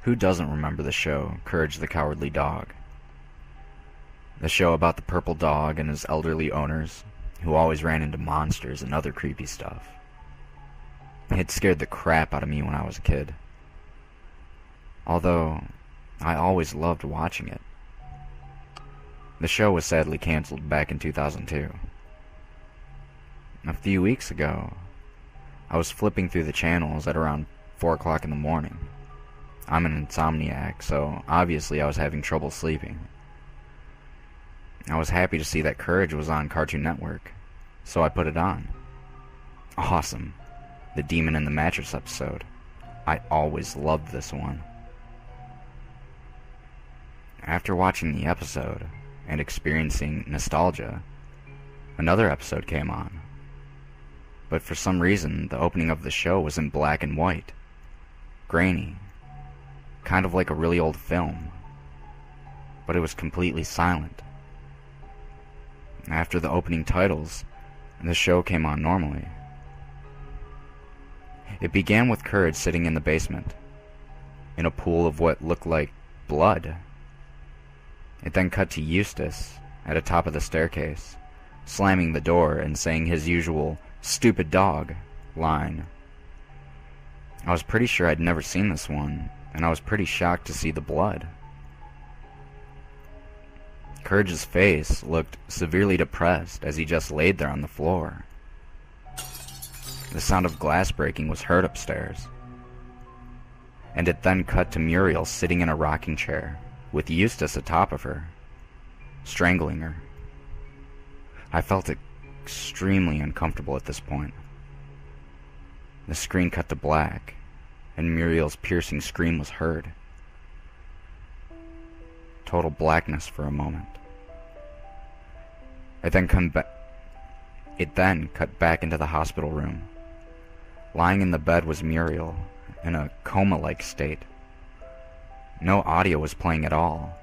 Who doesn't remember the show, Courage the Cowardly Dog? The show about the purple dog and his elderly owners, who always ran into monsters and other creepy stuff. It scared the crap out of me when I was a kid. Although, I always loved watching it. The show was sadly canceled back in 2002. A few weeks ago, I was flipping through the channels at around 4 o'clock in the morning. I'm an insomniac, so obviously I was having trouble sleeping. I was happy to see that Courage was on Cartoon Network, so I put it on. Awesome. The Demon in the Mattress episode. I always loved this one. After watching the episode and experiencing nostalgia, another episode came on. But for some reason, the opening of the show was in black and white. Grainy. Kind of like a really old film. But it was completely silent. After the opening titles, the show came on normally. It began with Courage sitting in the basement, in a pool of what looked like blood. It then cut to Eustace, at the top of the staircase, slamming the door and saying his usual, "Stupid dog," line. I was pretty sure I'd never seen this one, and I was pretty shocked to see the blood. Courage's face looked severely depressed as he just laid there on the floor. The sound of glass breaking was heard upstairs. And it then cut to Muriel sitting in a rocking chair, with Eustace atop of her, strangling her. I felt extremely uncomfortable at this point. The screen cut to black, and Muriel's piercing scream was heard. Total blackness for a moment. It then cut back into the hospital room. Lying in the bed was Muriel, in a coma-like state. No audio was playing at all.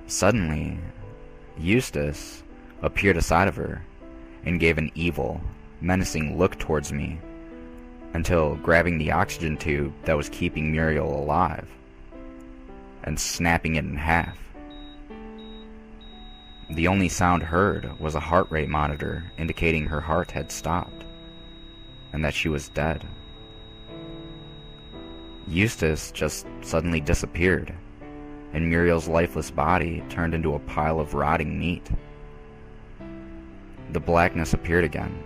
Suddenly, Eustace appeared aside of her and gave an evil, menacing look towards me, until grabbing the oxygen tube that was keeping Muriel alive and snapping it in half. The only sound heard was a heart rate monitor indicating her heart had stopped and that she was dead. Eustace just suddenly disappeared, and Muriel's lifeless body turned into a pile of rotting meat. The blackness appeared again,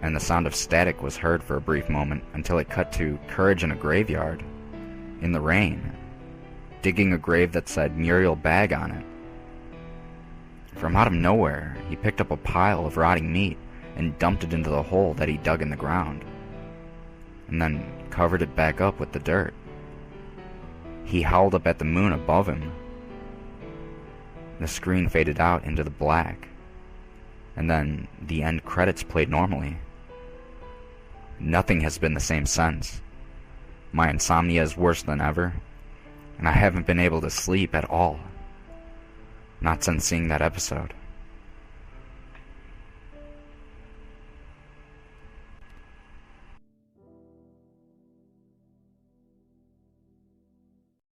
and the sound of static was heard for a brief moment until it cut to Courage in a graveyard, in the rain, digging a grave that said Muriel Bag on it. From out of nowhere, he picked up a pile of rotting meat and dumped it into the hole that he dug in the ground, and then covered it back up with the dirt. He howled up at the moon above him. The screen faded out into the black, and then the end credits played normally. Nothing has been the same since. My insomnia is worse than ever, and I haven't been able to sleep at all. Not since seeing that episode.